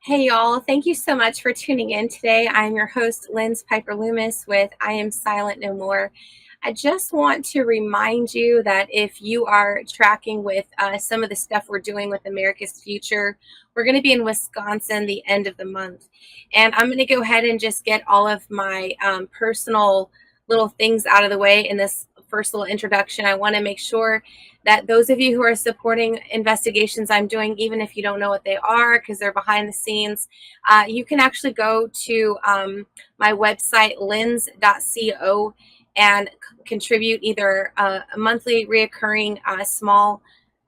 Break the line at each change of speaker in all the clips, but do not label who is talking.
Hey y'all, thank you so much for tuning in today. I'm your host, Lynz Piper-Loomis with I Am Silent No More. I just want to remind you that if you are tracking with some of the stuff we're doing with America's Future, we're going to be in Wisconsin the end of the month. And I'm going to go ahead and just get all of my personal little things out of the way in this first little introduction. I want to make sure that those of you who are supporting investigations I'm doing, even if you don't know what they are because they're behind the scenes, you can actually go to my website, lynz.co, and contribute either a monthly reoccurring small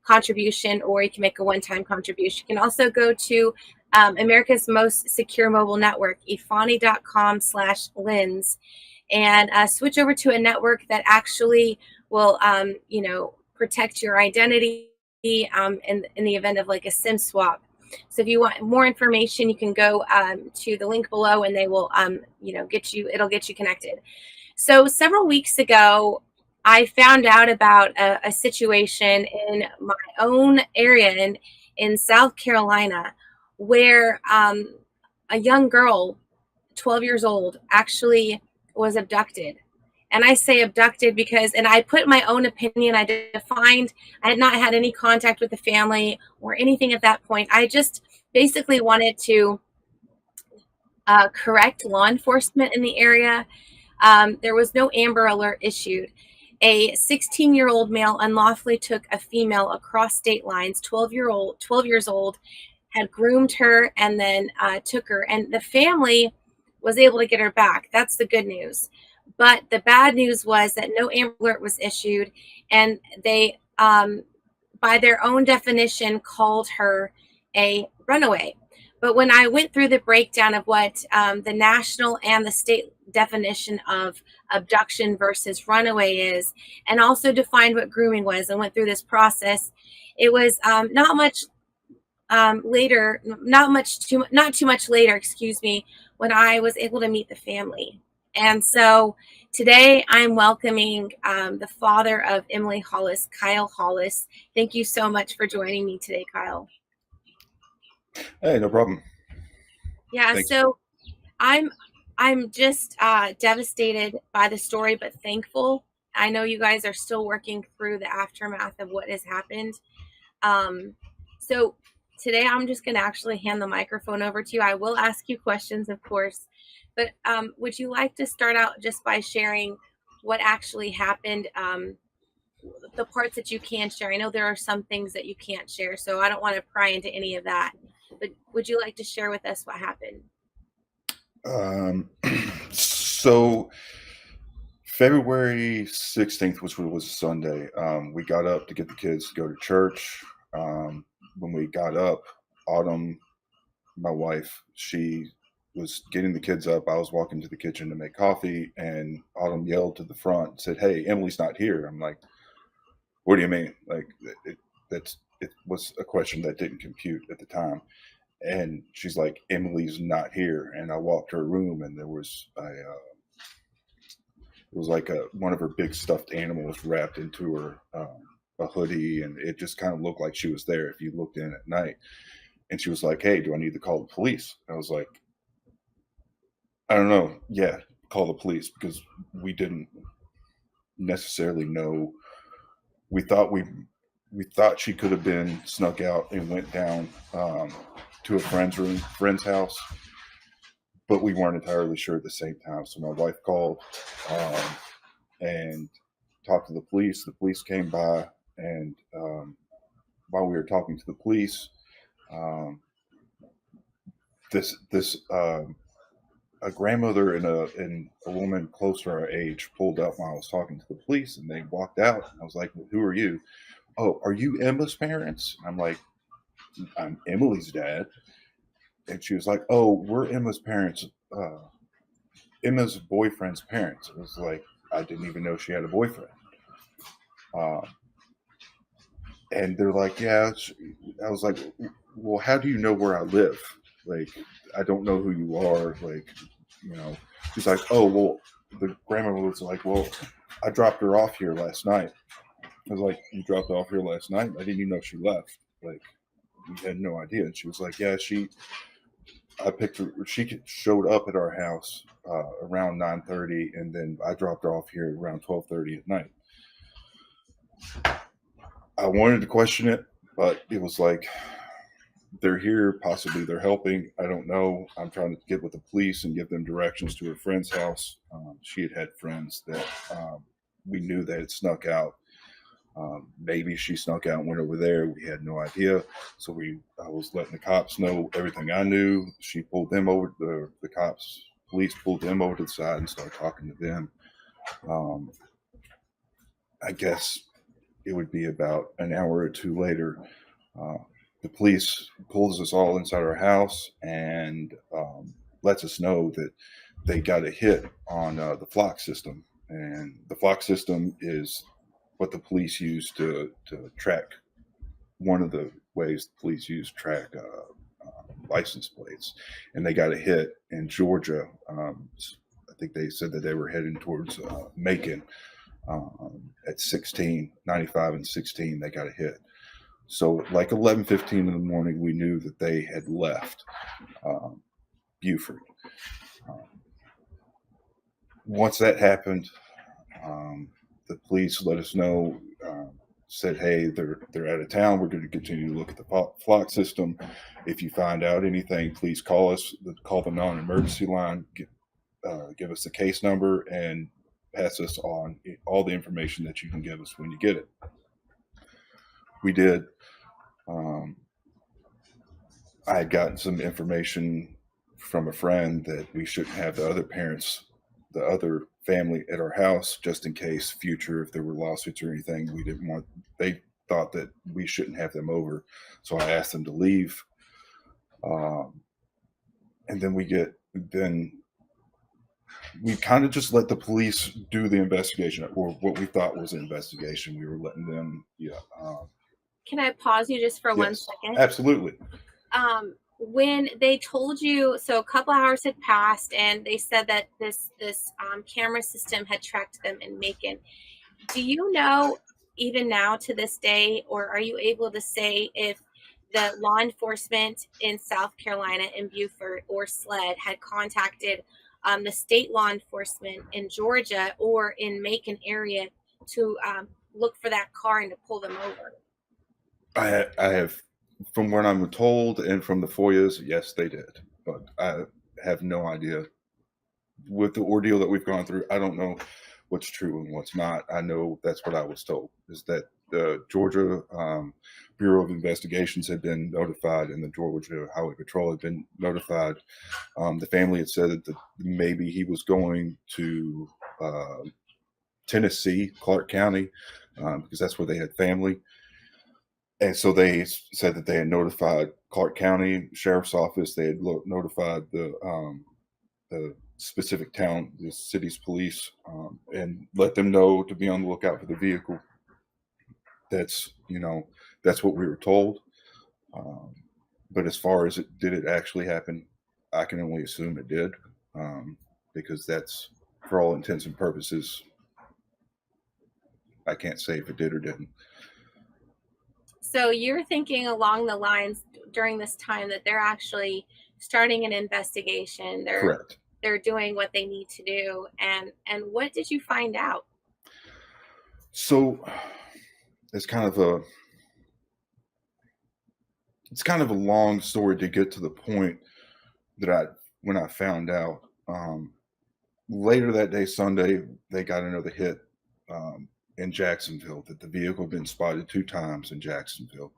contribution, or you can make a one-time contribution. You can also go to America's Most Secure Mobile Network, ifani.com/lynz, and switch over to a network that actually will, protect your identity in the event of like a SIM swap. So if you want more information, you can go to the link below, and they will, it'll get you connected. So several weeks ago, I found out about a situation in my own area in South Carolina where a young girl, 12 years old, actually was abducted. And I say abducted because, and I put my own opinion, I had not had any contact with the family or anything at that point. I just basically wanted to correct law enforcement in the area. There was no Amber Alert issued. A 16-year-old male unlawfully took a female across state lines, 12 years old, had groomed her, and then took her. And the family was able to get her back. That's the good news. But the bad news was that no Amber Alert was issued, and they, by their own definition, called her a runaway. But when I went through the breakdown of what the national and the state definition of abduction versus runaway is, and also defined what grooming was, and went through this process, it was not too much later, excuse me, when I was able to meet the family. And so today I'm welcoming the father of Emily Hollis, Kiel Hollis. Thank you so much for joining me today, Kiel.
Hey, no problem.
Yeah,
Thanks.
so I'm just devastated by the story, but thankful. I know you guys are still working through the aftermath of what has happened. So today I'm just going to actually hand the microphone over to you. I will ask you questions, of course, but would you like to start out just by sharing what actually happened? The parts that you can share. I know there are some things that you can't share, so I don't want to pry into any of that. But would you like to share with us what happened?
Um, so February 16th, which was Sunday, we got up to get the kids to go to church. When we got up, Autumn, my wife, she was getting the kids up. I was walking to the kitchen to make coffee, and Autumn yelled to the front and said, "Hey, Emily's not here." I'm like, "What do you mean?" Like, it was a question that didn't compute at the time. And she's like, "Emily's not here." And I walked to her room, and there was it was like one of her big stuffed animals wrapped into a hoodie, and it just kind of looked like she was there if you looked in at night. And she was like, "Hey, do I need to call the police?" I was like, "I don't know. Yeah, call the police," because we didn't necessarily know. We thought she could have been snuck out and went down to a friend's house, but we weren't entirely sure at the same time. So my wife called um, and talked to the police. The police came by, and while we were talking to the police, um, this a grandmother and a woman close to our age pulled up while I was talking to the police, and they walked out. I was like, "Well, who are you?" "Oh, are you Emma's parents?" I'm like, "I'm Emily's dad." And she was like, "Oh, we're Emma's parents. Emma's boyfriend's parents." It was like, I didn't even know she had a boyfriend. Uh, and they're like, "Yeah." I was like, "Well, how do you know where I live? Like, I don't know who you are. Like, you know." She's like, "Oh, well," the grandma was like, "Well, I dropped her off here last night." I was like, "You dropped her off here last night? I didn't even know she left. Like, we had no idea." And she was like, "Yeah, I picked her. She showed up at our house around 9:30, and then I dropped her off here around 12:30 at night. I wanted to question it, but it was like, they're here, possibly they're helping. I don't know. I'm trying to get with the police and give them directions to her friend's house. She had friends that we knew that had snuck out. Maybe she snuck out and went over there. We had no idea. So I was letting the cops know everything I knew. She pulled them over. The cops, police pulled them over to the side and started talking to them. I guess it would be about an hour or two later. The police pulls us all inside our house and lets us know that they got a hit on the flock system. And the flock system is what the police use to track. One of the ways the police use to track license plates. And they got a hit in Georgia. I think they said that they were heading towards Macon at 16, 95 and 16. They got a hit. So like 11:15 in the morning, we knew that they had left Buford. Once that happened, the police let us know, said, hey, they're out of town. We're going to continue to look at the flock system. If you find out anything, please call us. Call the non-emergency line, give us the case number, and pass us on all the information that you can give us when you get it. We did. I had gotten some information from a friend that we shouldn't have the other family at our house, just in case future, if there were lawsuits or anything, we didn't want, they thought that we shouldn't have them over. So I asked them to leave. And then we kind of just let the police do the investigation, or what we thought was an investigation. We were letting them,
Can I pause you just for 1
yes,
second?
Absolutely.
When they told you, so a couple hours had passed, and they said that this camera system had tracked them in Macon. Do you know, even now to this day, or are you able to say if the law enforcement in South Carolina, in Beaufort or SLED, had contacted the state law enforcement in Georgia or in Macon area to look for that car and to pull them over?
I have, from what I'm told and from the FOIAs, yes, they did. But I have no idea. With the ordeal that we've gone through, I don't know what's true and what's not. I know that's what I was told, is that the Georgia Bureau of Investigations had been notified, and the Georgia Highway Patrol had been notified. The family had said that maybe he was going to Tennessee, Clark County, because that's where they had family. And so they said that they had notified Clark County Sheriff's Office. They had notified the specific town, the city's police, and let them know to be on the lookout for the vehicle. That's what we were told. But as far as did it actually happen, I can only assume it did, because that's, for all intents and purposes, I can't say if it did or didn't.
So you're thinking along the lines during this time that they're actually starting an investigation.
Correct.
They're doing what they need to do. And what did you find out?
So it's kind of a long story to get to the point that when I found out. Later that day, Sunday, they got another hit in Jacksonville, that the vehicle had been spotted 2 times in Jacksonville,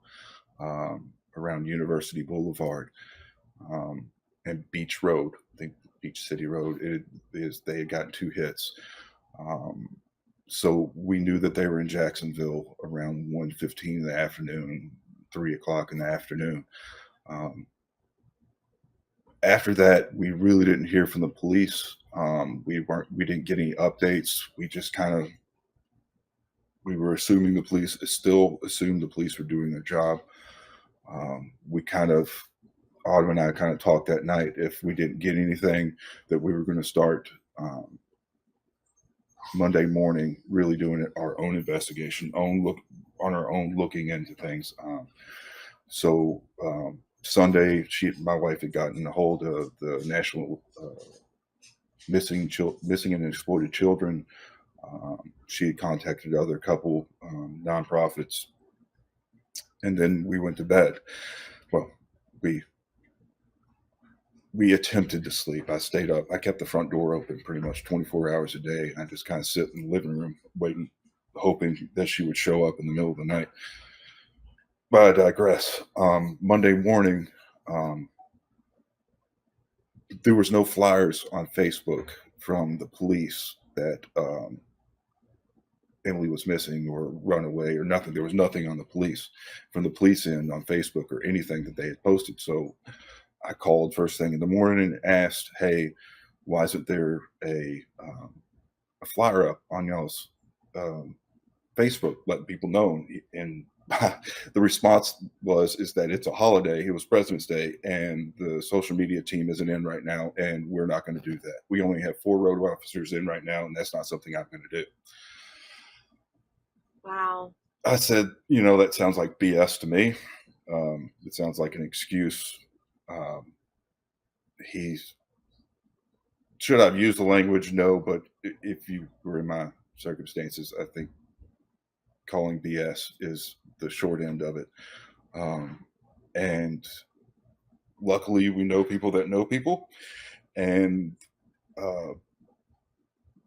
around University Boulevard and Beach Road. I think Beach City Road. They had gotten 2 hits. So we knew that they were in Jacksonville around 1:15 in the afternoon, 3 o'clock in the afternoon. After that, we really didn't hear from the police. We didn't get any updates. We were assuming the police assumed the police were doing their job. Autumn and I kind of talked that night, if we didn't get anything, that we were going to start Monday morning really doing our own investigation, looking into things. So Sunday, my wife had gotten a hold of the National Missing and Exploited Children. She had contacted other couple nonprofits, and then we went to bed. Well, we attempted to sleep. I stayed up. I kept the front door open pretty much 24 hours a day, and I just kind of sit in the living room waiting, hoping that she would show up in the middle of the night. But I digress. Monday morning, there was no flyers on Facebook from the police that Emily was missing or run away or nothing. There was nothing on the police from the police end on Facebook or anything that they had posted. So I called first thing in the morning and asked, "Hey, why isn't there a flyer up on y'all's Facebook letting people know?" And the response is that it's a holiday. It was President's Day, and the social media team isn't in right now, and we're not going to do that. We only have 4 road officers in right now, and that's not something I'm going to do.
Wow.
I said, that sounds like BS to me. It sounds like an excuse. Should I've used the language? No, but if you were in my circumstances, I think calling BS is the short end of it. And luckily, we know people that know people, and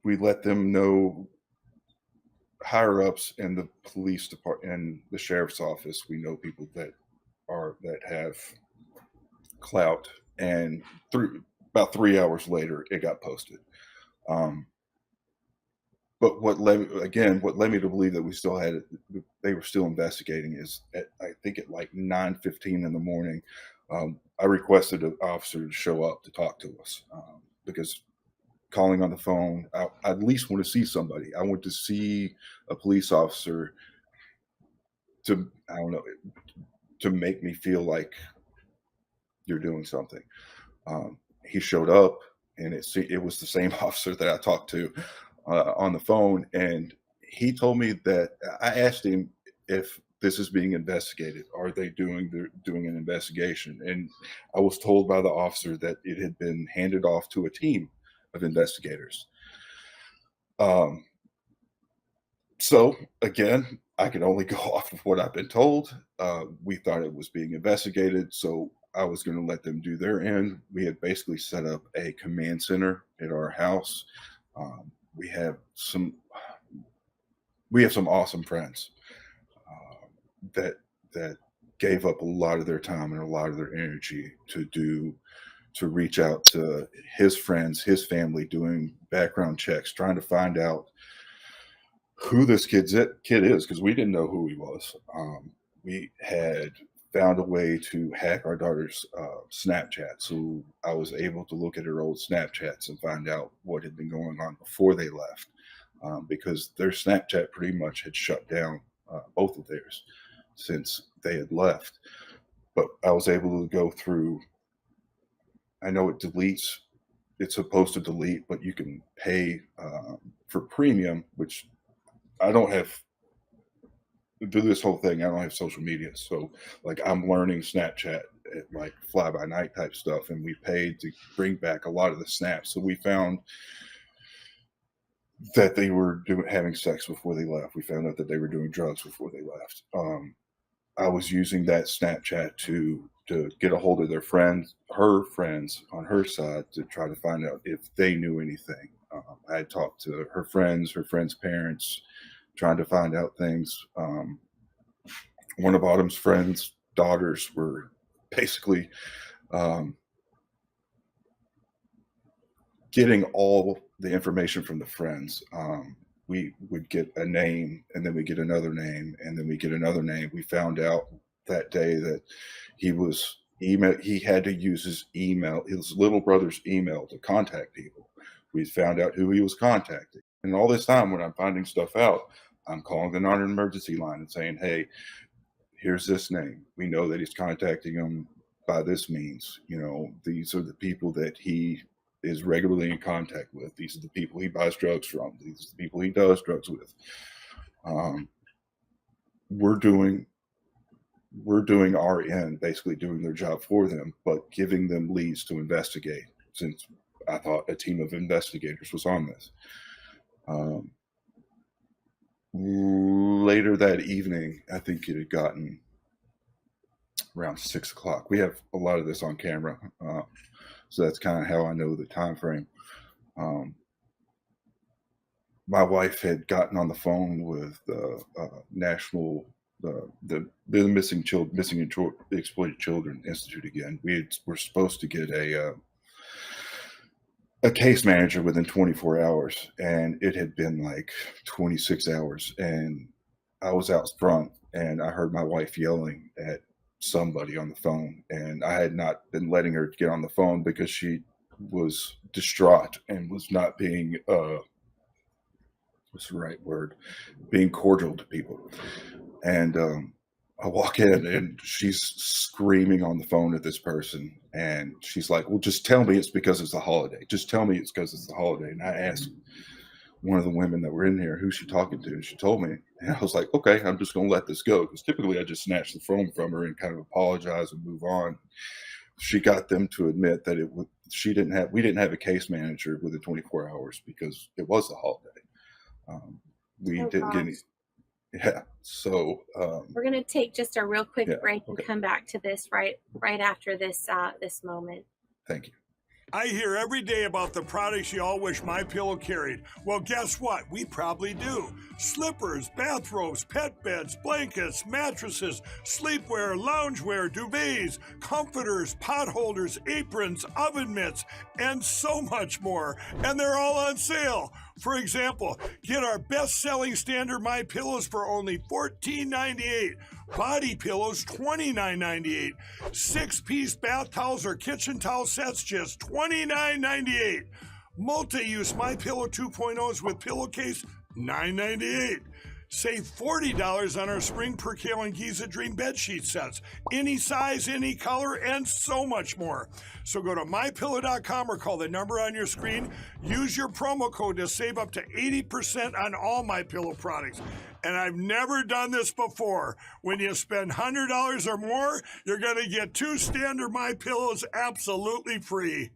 we let them know. Higher ups in the police department and the sheriff's office, we know people that have clout, and about 3 hours later, it got posted. But what led me to believe that they were still investigating is I think at like 9:15 in the morning, I requested an officer to show up to talk to us because calling on the phone, I at least want to see somebody. I want to see a police officer to make me feel like you're doing something. He showed up, and it was the same officer that I talked to on the phone, and he told me that I asked him if this is being investigated. Are they doing an investigation? And I was told by the officer that it had been handed off to a team of investigators. So again, I can only go off of what I've been told. We thought it was being investigated, so I was going to let them do their end. We had basically set up a command center at our house. We have some awesome friends that gave up a lot of their time and a lot of their energy to reach out to his friends, his family, doing background checks, trying to find out who this kid is, because we didn't know who he was. We had found a way to hack our daughter's Snapchat, so I was able to look at her old Snapchats and find out what had been going on before they left, because their Snapchat pretty much had shut down, both of theirs, since they had left. But I was able to go through. I know it deletes. It's supposed to delete, but you can pay for premium, which I don't have. Do this whole thing, I don't have social media, so like I'm learning Snapchat at like fly by night type stuff, and we paid to bring back a lot of the snaps. So we found that they were having sex before they left. We found out that they were doing drugs before they left. I was using that Snapchat to get a hold of her friends on her side, to try to find out if they knew anything. I had talked to her friends' parents, trying to find out things. One of Autumn's friends' daughters were basically getting all the information from the friends. We would get a name, and then we get another name, and then we get another name. We found out that day that he had to use his little brother's email, to contact people. We found out who he was contacting. And all this time, when I'm finding stuff out, I'm calling the non-emergency line and saying, "Hey, here's this name. We know that he's contacting them by this means. These are the people that he is regularly in contact with. These are the people he buys drugs from. These are the people he does drugs with." We're doing we're doing our end, basically doing their job for them, but giving them leads to investigate, since I thought a team of investigators was on this. Later that evening, I think it had gotten around 6 o'clock. We have a lot of this on camera, so that's kind of how I know the time frame. My wife had gotten on the phone with the national the missing and exploited children institute again. We're supposed to get a case manager within 24 hours, and it had been like 26 hours, and I was out front and I heard my wife yelling at somebody on the phone, and I had not been letting her get on the phone because she was distraught and was not being what's the right word, being cordial to people. And I walk in and she's screaming on the phone at this person, and she's like, well, just tell me it's because it's a holiday. Just tell me it's because it's a holiday. And I asked one of the women that were in here who's she talking to, and she told me, and I was like, okay, I'm just going to let this go, because typically I just snatch the phone from her and kind of apologize and move on. She got them to admit that we didn't have a case manager within 24 hours because it was a holiday. We didn't get any. Yeah. So
we're going to take just a real quick break
okay.
and come back to this right after this this moment.
Thank you.
I hear every day about the products you all wish MyPillow carried. Well, guess what? We probably do. Slippers, bathrobes, pet beds, blankets, mattresses, sleepwear, loungewear, duvets, comforters, pot holders, aprons, oven mitts, and so much more. And they're all on sale. For example, get our best-selling standard MyPillows for only $14.98. Body pillows, $29.98. 6-piece bath towels or kitchen towel sets, just $29.98. Multi-use MyPillow 2.0s with pillowcase, $9.98. Save $40 on our Spring Percale and Giza Dream bedsheet sets. Any size, any color, and so much more. So go to MyPillow.com or call the number on your screen. Use your promo code to save up to 80% on all MyPillow products. And I've never done this before. When you spend $100 or more, you're going to get 2 standard MyPillows absolutely free.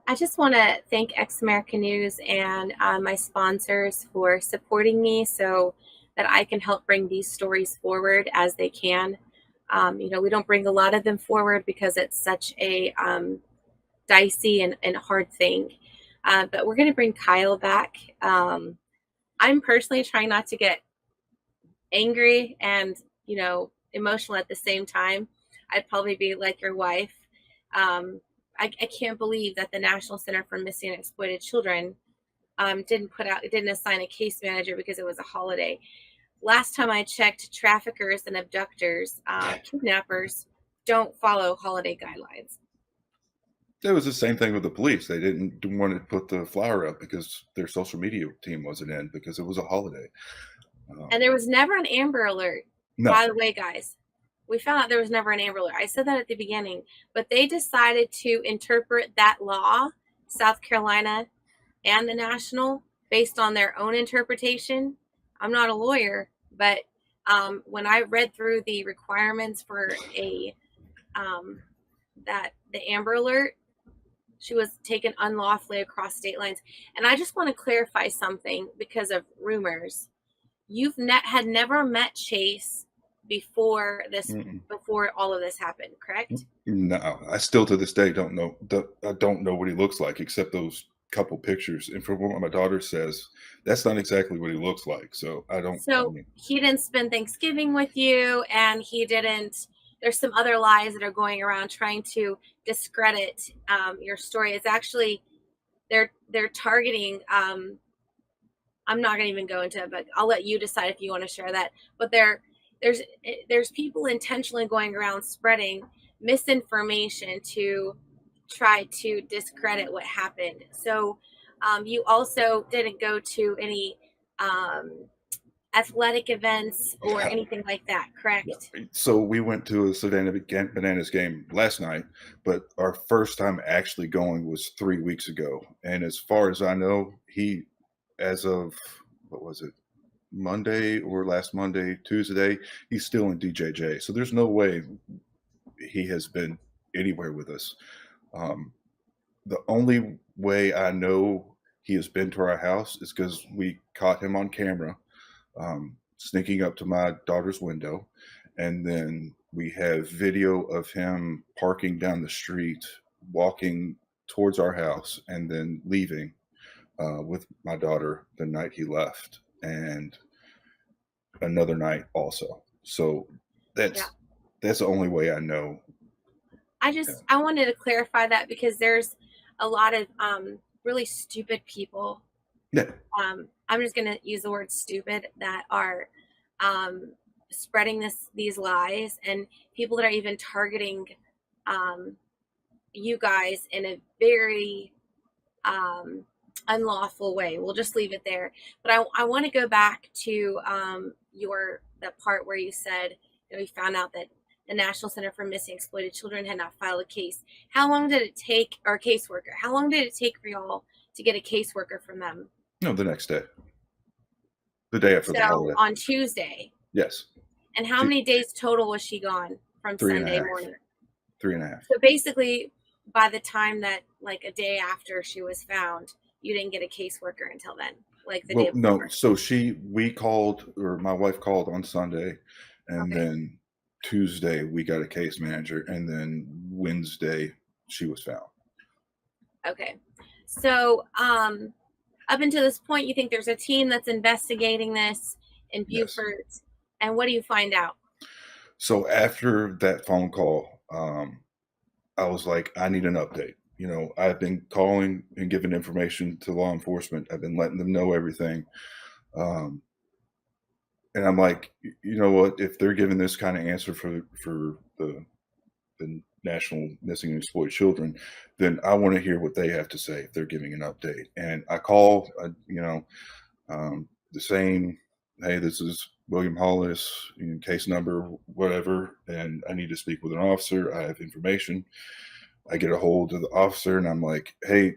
I just want to thank Ex American News and my sponsors for supporting me so that I can help bring these stories forward as they can. We don't bring a lot of them forward because it's such a dicey and hard thing. But we're going to bring Kyle back. I'm personally trying not to get angry and, emotional at the same time. I'd probably be like your wife. I can't believe that the National Center for Missing and Exploited Children didn't assign a case manager because it was a holiday. Last time I checked, traffickers and abductors, kidnappers, don't follow holiday guidelines.
It was the same thing with the police. They didn't want to put the flyer up because their social media team wasn't in because it was a holiday.
And there was never an Amber Alert. No. By the way, guys, we found out there was never an Amber Alert. I said that at the beginning, but they decided to interpret that law, South Carolina and the national, based on their own interpretation. I'm not a lawyer, but when I read through the requirements for the Amber Alert, she was taken unlawfully across state lines. And I just want to clarify something because of rumors. You've had never met Chase before all of this happened, correct?
No, I still to this day don't know. I don't know what he looks like except those couple pictures. And from what my daughter says, that's not exactly what he looks like. So I don't.
So he didn't spend Thanksgiving with you, and he didn't. There's some other lies that are going around trying to discredit your story. It's actually they're targeting. I'm not going to even go into it, but I'll let you decide if you want to share that. But there's people intentionally going around spreading misinformation to try to discredit what happened. So you also didn't go to any athletic events or anything like that, correct?
So we went to a Savannah Bananas game last night, but our first time actually going was 3 weeks ago. And as far as I know, as of, what was it, Monday or last Monday, Tuesday, he's still in DJJ. So there's no way he has been anywhere with us. Um, the only way I know he has been to our house is because we caught him on camera sneaking up to my daughter's window. And then we have video of him parking down the street, walking towards our house, and then leaving with my daughter the night he left, and another night also. So
Yeah.
that's the only way I know.
I wanted to clarify that because there's a lot of really stupid people.
Yeah.
I'm just going to use the word stupid that are spreading these lies, and people that are even targeting you guys in a very unlawful way. We'll just leave it there. But I want to go back to that part where you said that we found out that the National Center for Missing Exploited Children had not filed a case. How long did it take, or a caseworker? How long did it take for y'all to get a caseworker from them?
No, the next day. The day after the holiday.
On Tuesday.
Yes.
And how many days total was she gone from Sunday morning?
3.5.
So basically, by the time that, like, a day after she was found, you didn't get a caseworker until then, like the day before.
No. So we called, or my wife called on Sunday, and then Tuesday we got a case manager, and then Wednesday she was found.
Okay. So up until this point, you think there's a team that's investigating this in Beaufort, yes. And what do you find out?
So after that phone call, I was like, I need an update. You know, I've been calling and giving information to law enforcement. I've been letting them know everything. And I'm like, you know what, if they're giving this kind of answer for the National Missing and Exploited Children, then I want to hear what they have to say if they're giving an update. And I call, the same, hey, this is William Hollis, case number, whatever, and I need to speak with an officer. I have information. I get a hold of the officer, and I'm like, hey,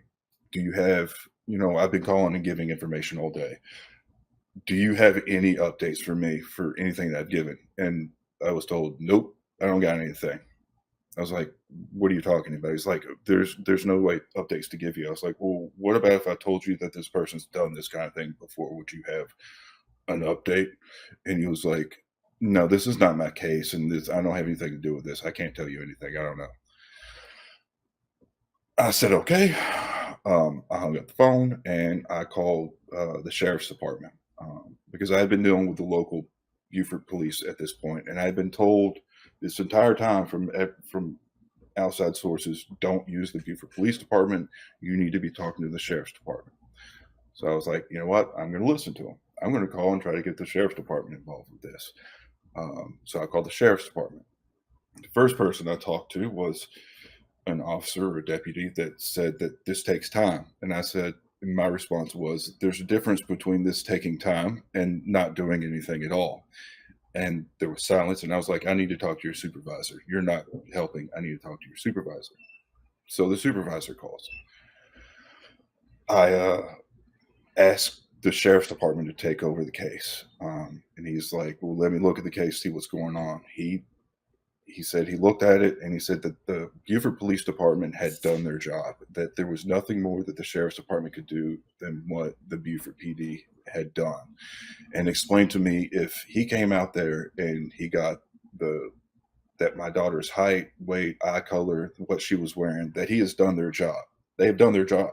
do you have, I've been calling and giving information all day. Do you have any updates for me for anything that I've given? And I was told, nope, I don't got anything. I was like, what are you talking about? He's like, there's no way updates to give you. I was like, well, what about if I told you that this person's done this kind of thing before? Would you have an update? And he was like, no, this is not my case, and I don't have anything to do with this. I can't tell you anything. I don't know. I said, okay. I hung up the phone and I called the sheriff's department because I had been dealing with the local Beaufort police at this point, and I had been told this entire time from outside sources, don't use the Beaufort Police Department. You need to be talking to the sheriff's department. So I was like, you know what? I'm going to listen to them. I'm going to call and try to get the sheriff's department involved with this. So I called the sheriff's department. The first person I talked to was an officer or a deputy that said that this takes time. And I said, and my response was, there's a difference between this taking time and not doing anything at all. And there was silence, and I was like, I need to talk to your supervisor. You're not helping. I need to talk to your supervisor. So the supervisor calls. I asked the sheriff's department to take over the case. And he's like, well, let me look at the case, see what's going on. He said he looked at it, and he said that the Beaufort Police Department had done their job, that there was nothing more that the sheriff's department could do than what the Beaufort PD had done, and explained to me if he came out there and he got that my daughter's height, weight, eye color, what she was wearing, that he has done their job. They have done their job,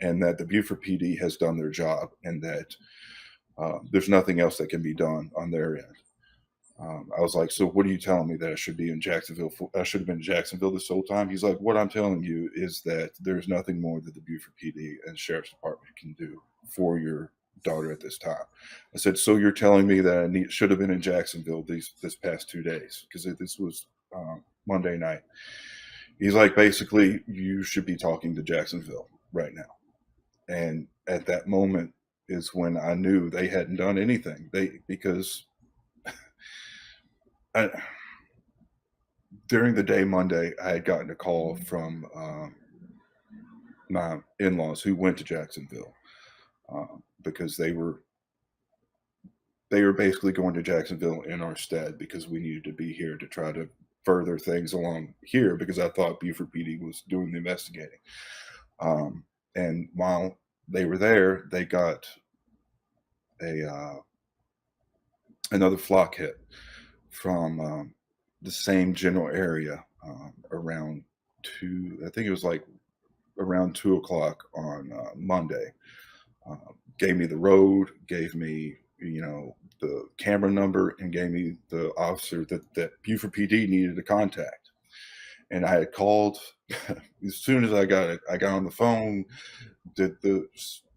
and that the Beaufort PD has done their job, and that there's nothing else that can be done on their end. I was like, so what are you telling me, that I should be in Jacksonville? I should have been in Jacksonville this whole time? He's like, what I'm telling you is that there's nothing more that the Beaufort PD and Sheriff's Department can do for your daughter at this time. I said, so you're telling me that I should have been in Jacksonville this past 2 days, because this was Monday night. He's like, basically, you should be talking to Jacksonville right now. And at that moment is when I knew they hadn't done anything. Because during the day Monday, I had gotten a call from my in-laws who went to Jacksonville because they were they were basically going to Jacksonville in our stead because we needed to be here to try to further things along here because I thought Beaufort PD was doing the investigating. And while they were there, they got another flock hit from the same general area around I think it was like around 2 o'clock on Monday. Gave me the road, gave me, the camera number, and gave me the officer that Beaufort PD needed to contact. And I had called as soon as I got it. I got on the phone, did the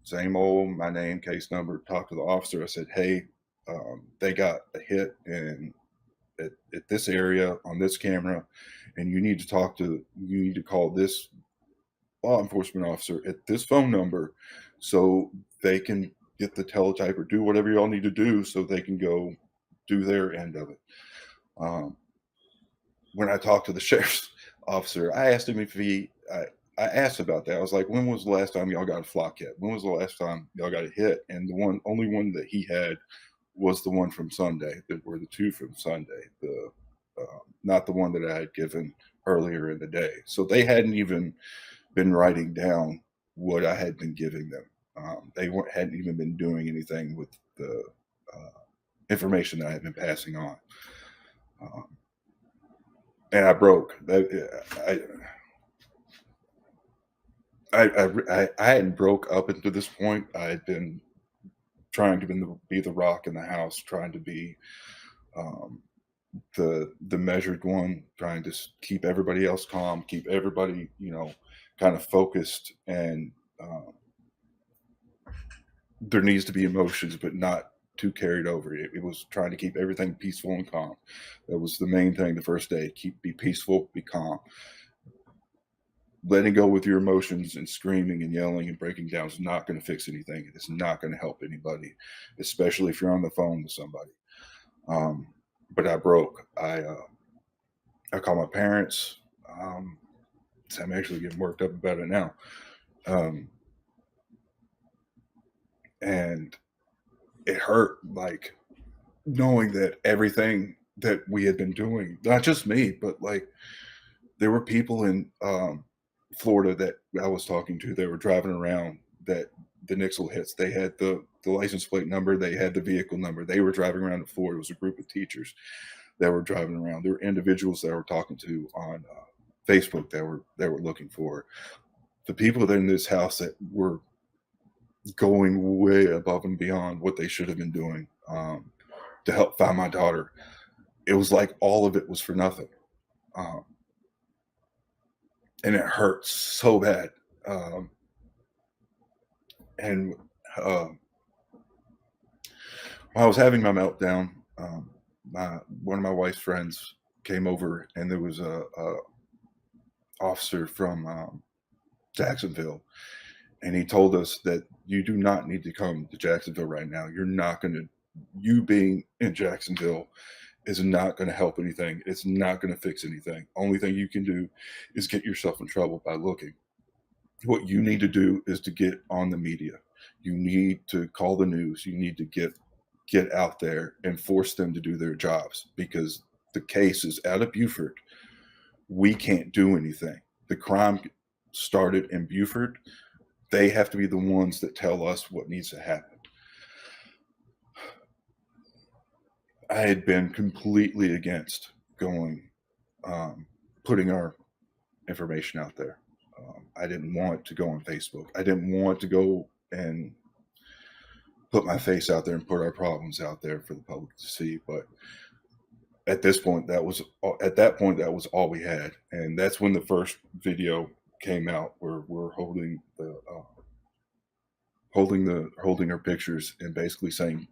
same old my name, case number, talked to the officer. I said, hey, they got a hit at this area on this camera, and you need to call this law enforcement officer at this phone number so they can get the teletype or do whatever y'all need to do so they can go do their end of it. When I talked to the sheriff's officer, I asked him I asked about that. I was like, when was the last time y'all got a flock hit? When was the last time y'all got a hit? And the only one that he had was the one from Sunday. That were the two from Sunday. Not the one that I had given earlier in the day. So they hadn't even been writing down what I had been giving them. They hadn't even been doing anything with the information that I had been passing on. And I broke. I hadn't broke up until this point. I had been trying to be the rock in the house, trying to be the measured one, trying to keep everybody else calm, keep everybody, kind of focused. And there needs to be emotions, but not too carried over. It was trying to keep everything peaceful and calm. That was the main thing the first day. Be peaceful, be calm. Letting go with your emotions and screaming and yelling and breaking down is not going to fix anything. It's not going to help anybody, especially if you're on the phone with somebody. But I broke. I called my parents. I'm actually getting worked up about it now. And it hurt, like, knowing that everything that we had been doing, not just me, but like there were people in Florida that I was talking to, they were driving around, that the Nixle hits, they had the license plate number, they had the vehicle number, they were driving around in Florida. It was a group of teachers that were driving around. There were individuals that I were talking to on Facebook that were looking for the people that in this house that were going way above and beyond what they should have been doing to help find my daughter. It was like all of it was for nothing. And it hurt so bad. And while I was having my meltdown, one of my wife's friends came over, and there was a officer from Jacksonville, and he told us that you do not need to come to Jacksonville right now. You being in Jacksonville is not going to help anything. It's not going to fix anything. Only thing you can do is get yourself in trouble by looking. What you need to do is to get on the media. You need to call the news. You need to get out there and force them to do their jobs, because the case is out of Beaufort. We can't do anything. The crime started in Beaufort. They have to be the ones that tell us what needs to happen. I had been completely against putting our information out there. I didn't want to go on Facebook. I didn't want to go and put my face out there and put our problems out there for the public to see. But at that point, that was all we had. And that's when the first video came out, where we're holding our pictures and basically saying,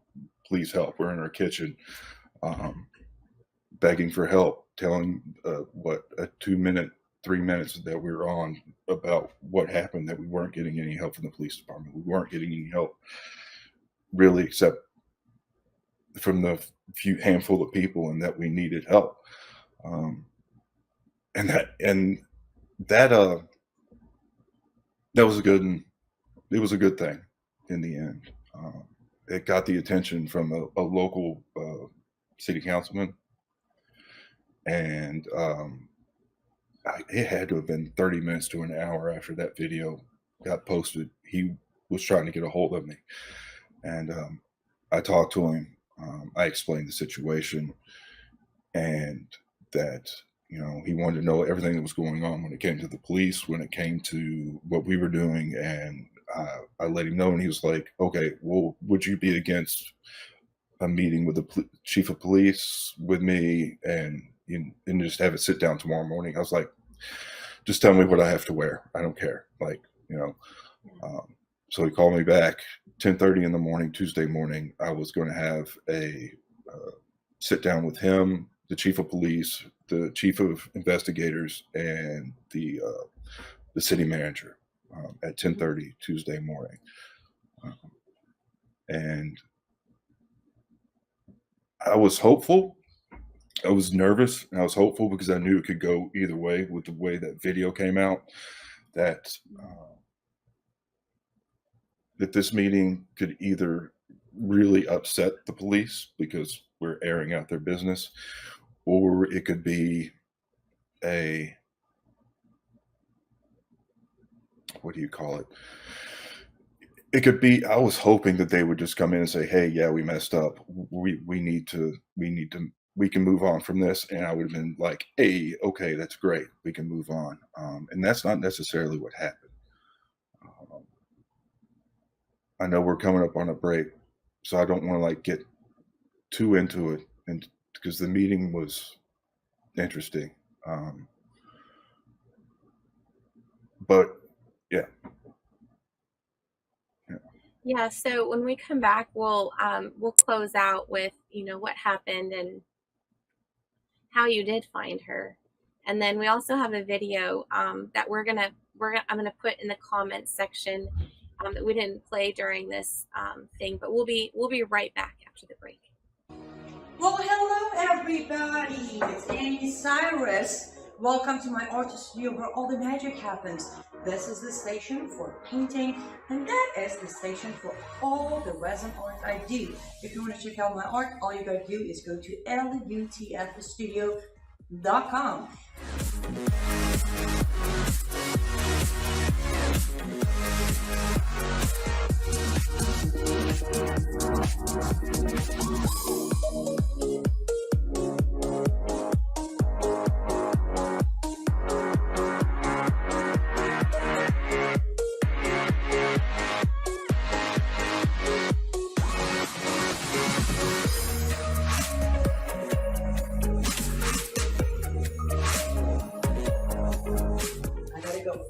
please help. We're in our kitchen, begging for help, telling a 2 minute, 3 minutes that we were on about what happened, that we weren't getting any help from the police department. We weren't getting any help really, except from the few handful of people, and that we needed help. That was it was a good thing in the end. it got the attention from a local city councilman, and it had to have been 30 minutes to an hour after that video got posted. He was trying to get a hold of me, and I talked to him. I explained the situation, and that he wanted to know everything that was going on when it came to the police, when it came to what we were doing, and I let him know, and he was like, "Okay, well, would you be against a meeting with the chief of police with me and just have it sit down tomorrow morning?" I was like, "Just tell me what I have to wear. I don't care." So he called me back 10:30 in the morning, Tuesday morning. I was going to have a sit down with him, the chief of police, the chief of investigators, and the city manager at 10:30 Tuesday morning. And I was hopeful. I was nervous, and I was hopeful because I knew it could go either way with the way that video came out, that that this meeting could either really upset the police because we're airing out their business, or it could be what do you call it? It could be, I was hoping that they would just come in and say, "Hey, yeah, we messed up. We can move on from this." And I would have been like, "Hey, okay, that's great. We can move on." And that's not necessarily what happened. I know we're coming up on a break, so I don't want to get too into it, and because the meeting was interesting. But yeah.
Yeah, so when we come back, we'll close out with what happened and how you did find her, and then we also have a video that I'm gonna put in the comments section that we didn't play during this thing, but we'll be right back after the break.
Well, hello everybody, it's Amy Cyrus. Welcome to my art studio where all the magic happens. This is the station for painting, and that is the station for all the resin art I do. If you want to check out my art, all you gotta do is go to lutfstudio.com.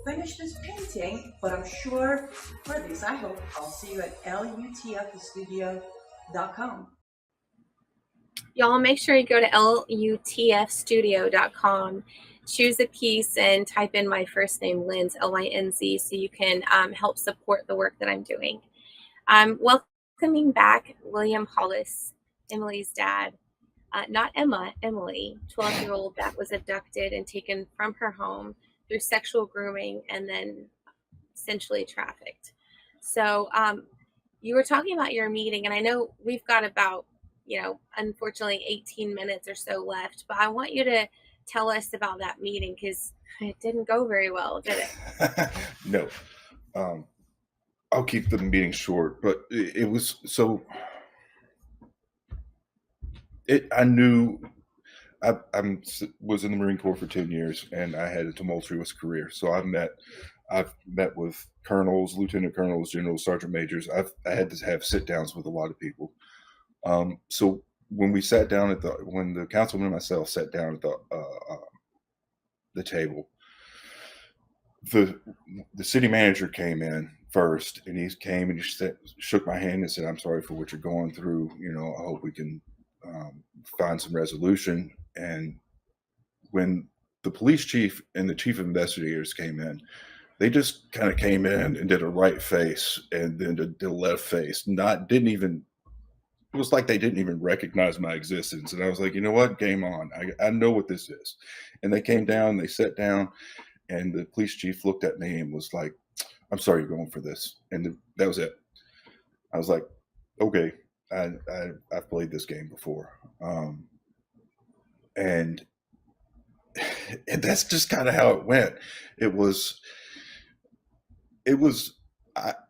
Finish this painting, but I'm sure, or at least I hope, I'll see you at lutfstudio.com.
Y'all make sure you go to lutfstudio.com, choose a piece, and type in my first name, Lynz, Lynz, so you can help support the work that I'm doing. Welcoming back William Hollis, Emily's dad. Not Emma, Emily, 12-year-old that was abducted and taken from her home through sexual grooming and then essentially trafficked. So you were talking about your meeting, and I know we've got about, unfortunately 18 minutes or so left, but I want you to tell us about that meeting because it didn't go very well, did it?
No. I'll keep the meeting short, but it was so... I knew... I was in the Marine Corps for 10 years, and I had a tumultuous career. So I've met with colonels, lieutenant colonels, generals, sergeant majors. I had to have sit downs with a lot of people. So when we sat down when the councilman and myself sat down at the table, the city manager came in first, and he came and he shook my hand and said, "I'm sorry for what you're going through. I hope we can find some resolution." And when the police chief and the chief of investigators came in, they just kind of came in and did a right face and then did a left face. It was like they didn't even recognize my existence. And I was like, you know what? Game on. I know what this is. And they came down, they sat down, and the police chief looked at me and was like, "I'm sorry you're going for this." And that was it. I was like, okay, I've played this game before, and and that's just kind of how it went. It was it was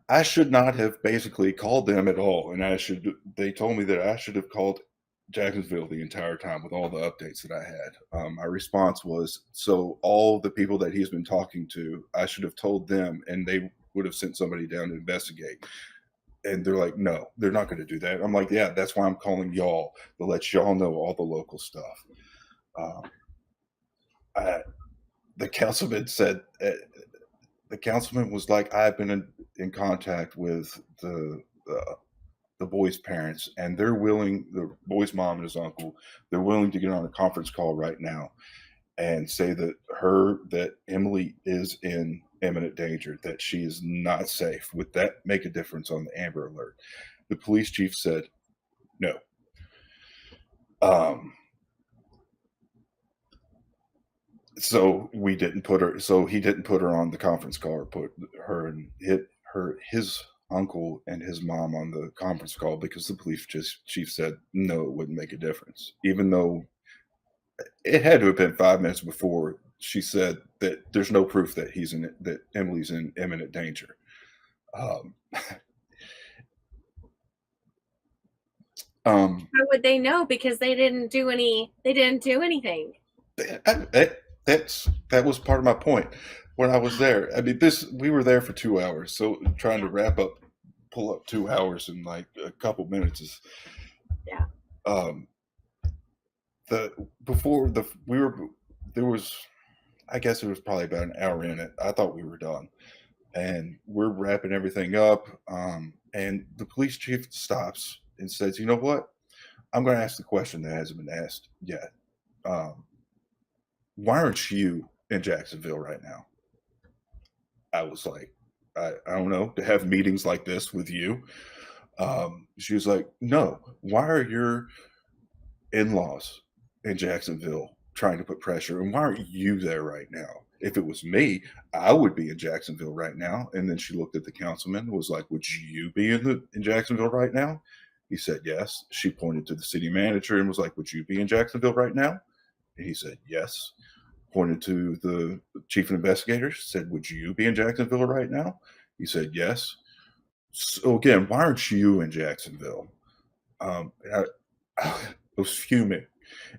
I should not have basically called them at all, and they told me that I should have called Jacksonville the entire time with all the updates that I had. My response was, so all the people that he's been talking to, I should have told them, and they would have sent somebody down to investigate. And they're like, no, they're not going to do that. I'm like, yeah, that's why I'm calling y'all, to let y'all know all the local stuff. Um, I, the councilman said, the councilman was like, I've been in contact with the boy's parents, and they're willing, the boy's mom and his uncle, they're willing to get on a conference call right now and say that Emily is in imminent danger, that she is not safe. Would that make a difference on the Amber Alert? The police chief said no. So he didn't put her on the conference call, or put her and his uncle and his mom on the conference call, because the police chief said no, it wouldn't make a difference, even though it had to have been 5 minutes before she said that there's no proof that that Emily's in imminent danger.
How would they know? Because they didn't do anything.
That was part of my point when I was there. I mean, we were there for 2 hours, so trying to pull up 2 hours in like a couple minutes is,
yeah.
I guess it was probably about an hour in it. I thought we were done, and we're wrapping everything up. And the police chief stops and says, "You know what? I'm going to ask the question that hasn't been asked yet. Why aren't you in Jacksonville right now?" I was like, I don't know, to have meetings like this with you. She was like, no, why are your in-laws in Jacksonville trying to put pressure, and why aren't you there right now? If it was me, I would be in Jacksonville right now. And then she looked at the councilman and was like, would you be in Jacksonville right now? He said yes. She pointed to the city manager and was like, would you be in Jacksonville right now? And he said yes. Pointed to the chief of investigators, said, would you be in Jacksonville right now? He said yes. So again, why aren't you in Jacksonville? I was fuming,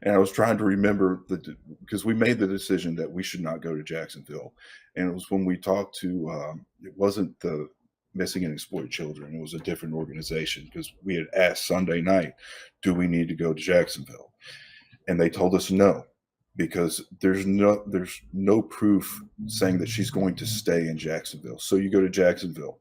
and I was trying to remember because we made the decision that we should not go to Jacksonville, and it was when we talked to it wasn't the Missing and Exploited Children, it was a different organization, because we had asked Sunday night, do we need to go to Jacksonville? And they told us no, because there's no proof saying that she's going to stay in Jacksonville. So you go to Jacksonville,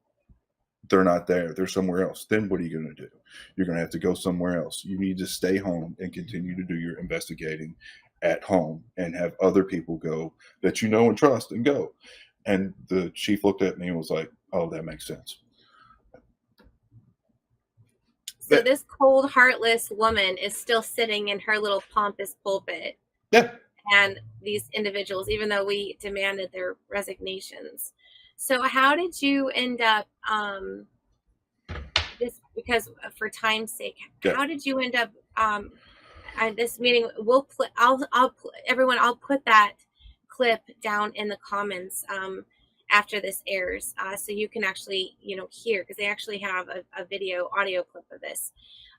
they're not there, they're somewhere else. Then what are you going to do? You're going to have to go somewhere else. You need to stay home and continue to do your investigating at home, and have other people go that you know and trust, and go. And the chief looked at me and was like, oh, that makes sense.
So this cold, heartless woman is still sitting in her little pompous pulpit.
Yeah.
And these individuals, even though we demanded their resignations. So how did you end up, this, because for time's sake, how did you end up at this meeting? I'll put that clip down in the comments after this airs, so you can actually, hear, because they actually have a audio clip of this.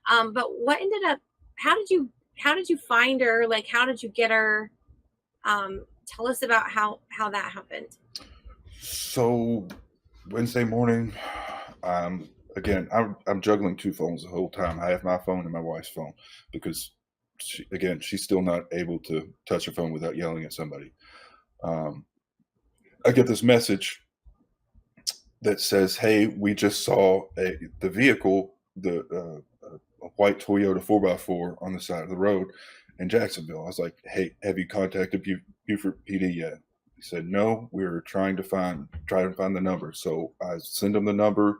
But what ended up, how did you find her? Like, how did you get her? Tell us about how that happened.
So Wednesday morning, again, I'm juggling 2 phones the whole time. I have my phone and my wife's phone, because she's still not able to touch her phone without yelling at somebody. I get this message that says, hey, we just saw the vehicle, a white Toyota 4x4 on the side of the road in Jacksonville. I was like, hey, have you contacted Beaufort PD yet? He said, no, we're trying to find the number. So I send him the number.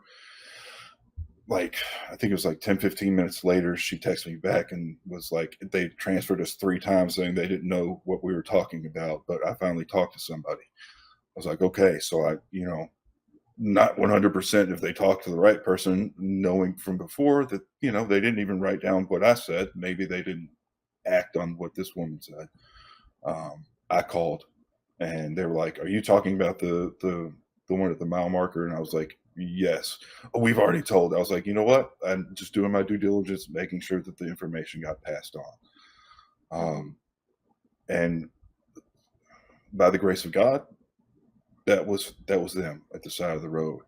Like, I think it was like 10-15 minutes later, she texted me back and was like, they transferred us 3 times, saying they didn't know what we were talking about, but I finally talked to somebody. I was like, okay. So not 100% if they talked to the right person, knowing from before that, they didn't even write down what I said. Maybe they didn't act on what this woman said. I called and they were like, "Are you talking about the one at the mile marker?" And I was like, "Yes." "Oh, we've already told." I was like, "You know what? I'm just doing my due diligence, making sure that the information got passed on." And by the grace of God, that was them at the side of the road.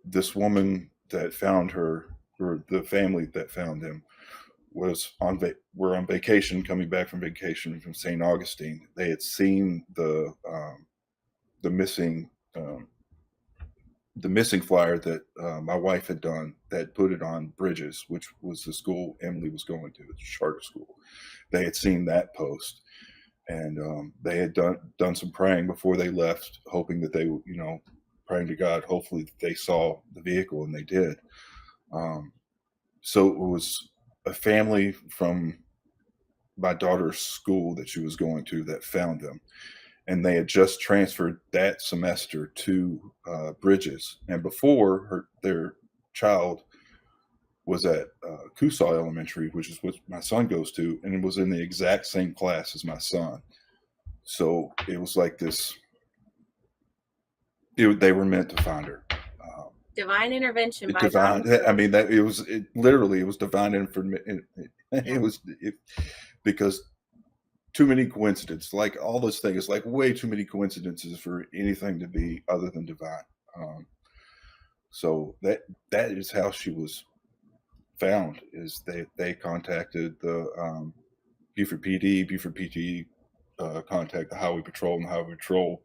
This woman that found her, or the family that found him, were on vacation, coming back from vacation from St. Augustine. They had seen the missing flyer that my wife had done, that put it on Bridges, which was the school Emily was going to, the charter school. They had seen that post, and they had done some praying before they left, hoping that they, praying to God, hopefully they saw the vehicle, and they did. So it was a family from my daughter's school that she was going to that found them. And they had just transferred that semester to Bridges. And before, their child was at Coosaw Elementary, which is what my son goes to, and it was in the exact same class as my son. So it was like this. They were meant to find her.
Divine intervention by
divine.
God.
I mean, it was divine information. Because too many coincidences, like all those things, like way too many coincidences for anything to be other than divine. So that is how she was found. Is they contacted the Beaufort PD. Beaufort PD contacted the Highway Patrol, and the Highway Patrol,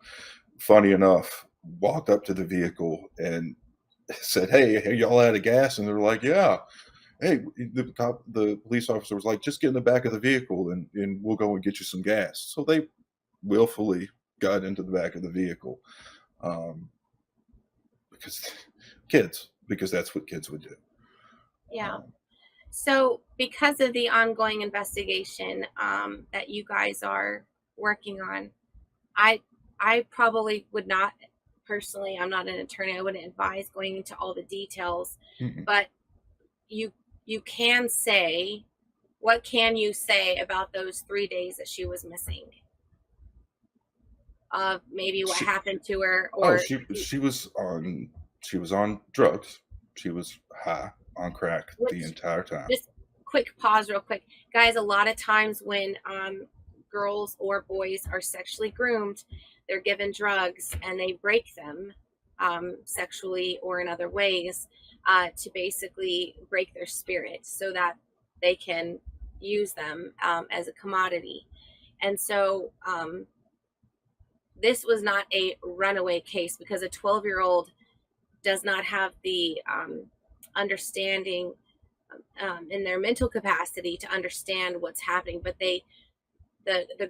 funny enough, walked up to the vehicle and said, "Hey, y'all out of gas?" And they're like, "Yeah." Hey, the police officer was like, "Just get in the back of the vehicle and we'll go and get you some gas." So they willfully got into the back of the vehicle, because that's what kids would do.
Yeah. So because of the ongoing investigation that you guys are working on, I probably would not, personally, I'm not an attorney, I wouldn't advise going into all the details, but you can say, what can you say about those 3 days that she was missing? Maybe what happened to her, or
she was on drugs. She was high on crack the entire time.
Just quick pause, real quick, guys. A lot of times when girls or boys are sexually groomed, they're given drugs and they break them sexually or in other ways to basically break their spirit so that they can use them as a commodity. And so this was not a runaway case, because a 12-year-old does not have the understanding in their mental capacity to understand what's happening. But the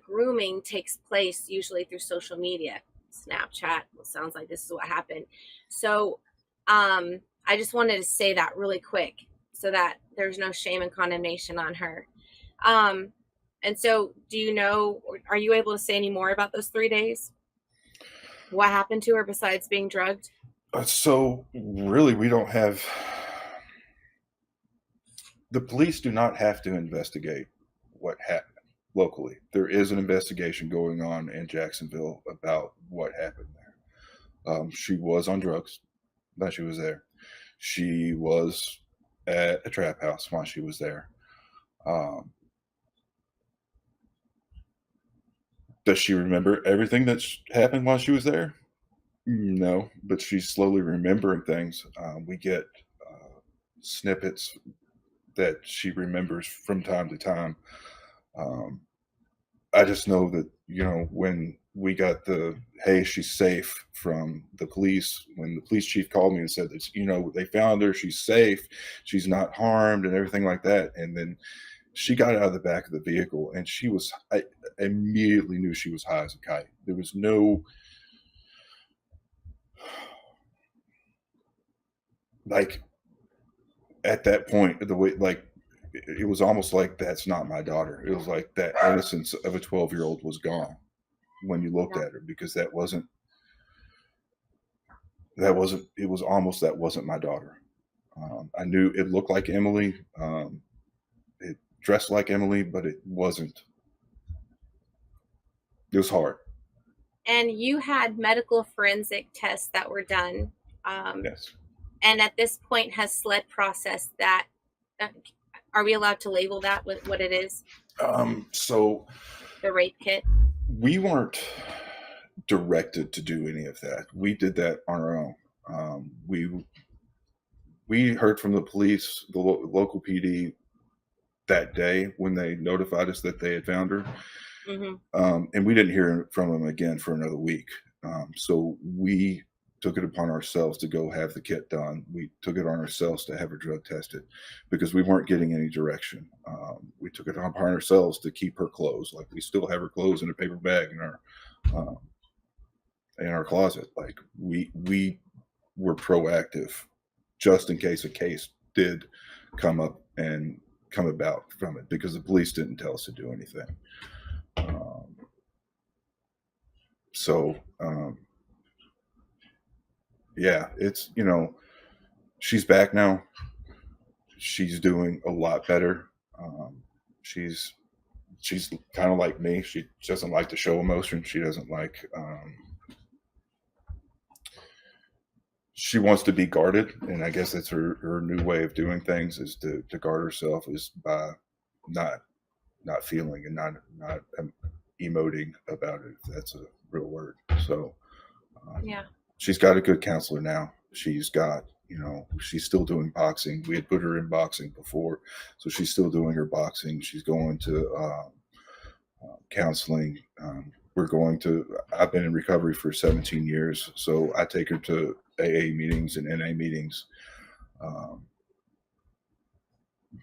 grooming takes place usually through social media, Snapchat. It sounds like this is what happened. So I just wanted to say that really quick so that there's no shame and condemnation on her. And so are you able to say any more about those 3 days? What happened to her besides being drugged?
So really, we don't have, the police do not have to investigate what happened locally. There is an investigation going on in Jacksonville about what happened there. She was on drugs while she was there. She was at a trap house while she was there. Does she remember everything that happened while she was there? No, but she's slowly remembering things. We get snippets that she remembers from time to time. I just know that, when we got the, "Hey, she's safe," from the police, when the police chief called me and said that, they found her, she's safe, she's not harmed and everything like that. And then she got out of the back of the vehicle and I immediately knew she was high as a kite. There was no, like, at that point, the way, like, it was almost like, that's not my daughter. It was like that innocence of a 12-year-old was gone when you looked at her, because that wasn't, that wasn't, it was almost, that wasn't my daughter. I knew it looked like Emily. It dressed like Emily, but it wasn't. It was hard.
And you had medical forensic tests that were done.
Yes.
And at this point, has SLED processed that? Are we allowed to label that with what it is?
So
The rape kit?
we weren't directed to do any of that. We did that on our own. We heard from the police, the local PD, that day when they notified us that they had found her. And we didn't hear from them again for another week. So we took it upon ourselves to go have the kit done. We took it on ourselves to have her drug tested because we weren't getting any direction. We took it upon ourselves to keep her clothes. Like, we still have her clothes in a paper bag in our closet. Like, we were proactive just in case a case did come up and come about from it, because the police didn't tell us to do anything. Yeah, it's, she's back now. She's doing a lot better. She's kind of like me. She doesn't like to show emotion. She doesn't like, she wants to be guarded. And I guess that's her new way of doing things, is to guard herself, is by not feeling and not emoting about it, if that's a real word. So
Yeah.
She's got a good counselor now. She's got, she's still doing boxing. We had put her in boxing before, so she's still doing her boxing. She's going to counseling. I've been in recovery for 17 years, so I take her to AA meetings and NA meetings.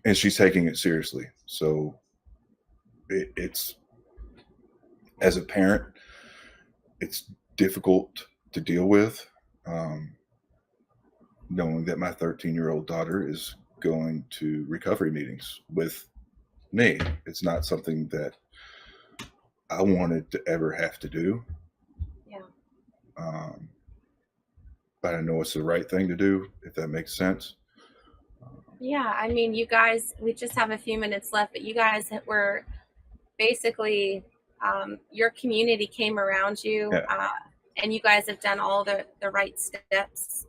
And she's taking it seriously. So it's, as a parent, it's difficult to deal with, knowing that my 13-year-old daughter is going to recovery meetings with me. It's not something that I wanted to ever have to do.
Yeah.
But I know it's the right thing to do, if that makes sense.
Yeah, I mean, you guys, we just have a few minutes left, but you guys were basically, your community came around you.
Yeah.
And you guys have done all the right steps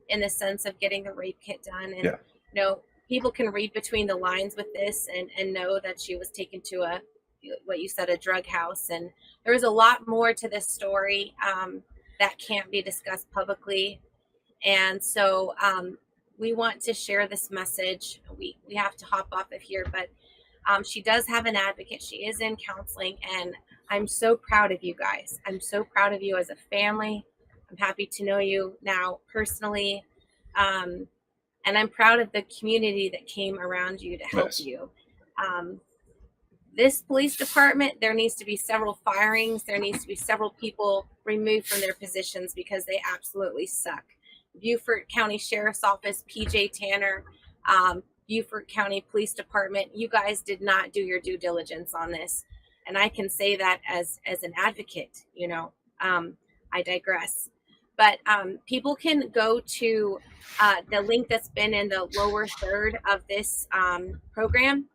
in the sense of getting the rape kit done. And,
Yeah.
People can read between the lines with this and know that she was taken to what you said, a drug house. And there was a lot more to this story that can't be discussed publicly. And so we want to share this message. We have to hop off of here, but she does have an advocate. She is in counseling, and I'm so proud of you guys. I'm so proud of you as a family. I'm happy to know you now personally. And I'm proud of the community that came around you to help you. This police department, there needs to be several firings. There needs to be several people removed from their positions because they absolutely suck. Beaufort County Sheriff's Office, PJ Tanner, Beaufort County Police Department, you guys did not do your due diligence on this. And I can say that as an advocate, I digress. But people can go to the link that's been in the lower third of this program,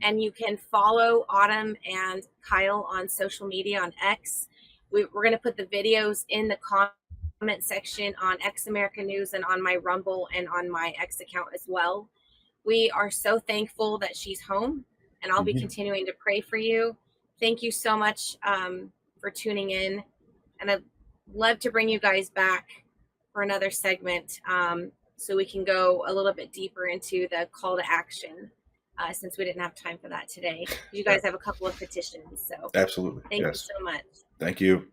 and you can follow Autumn and Kyle on social media on X. We're going to put the videos in the comment section on X America News and on my Rumble and on my X account as well. We are so thankful that she's home, and I'll be continuing to pray for you. Thank you so much for tuning in. And I'd love to bring you guys back for another segment so we can go a little bit deeper into the call to action since we didn't have time for that today. You guys have a couple of petitions. So
absolutely.
Thank you so much.
Thank you.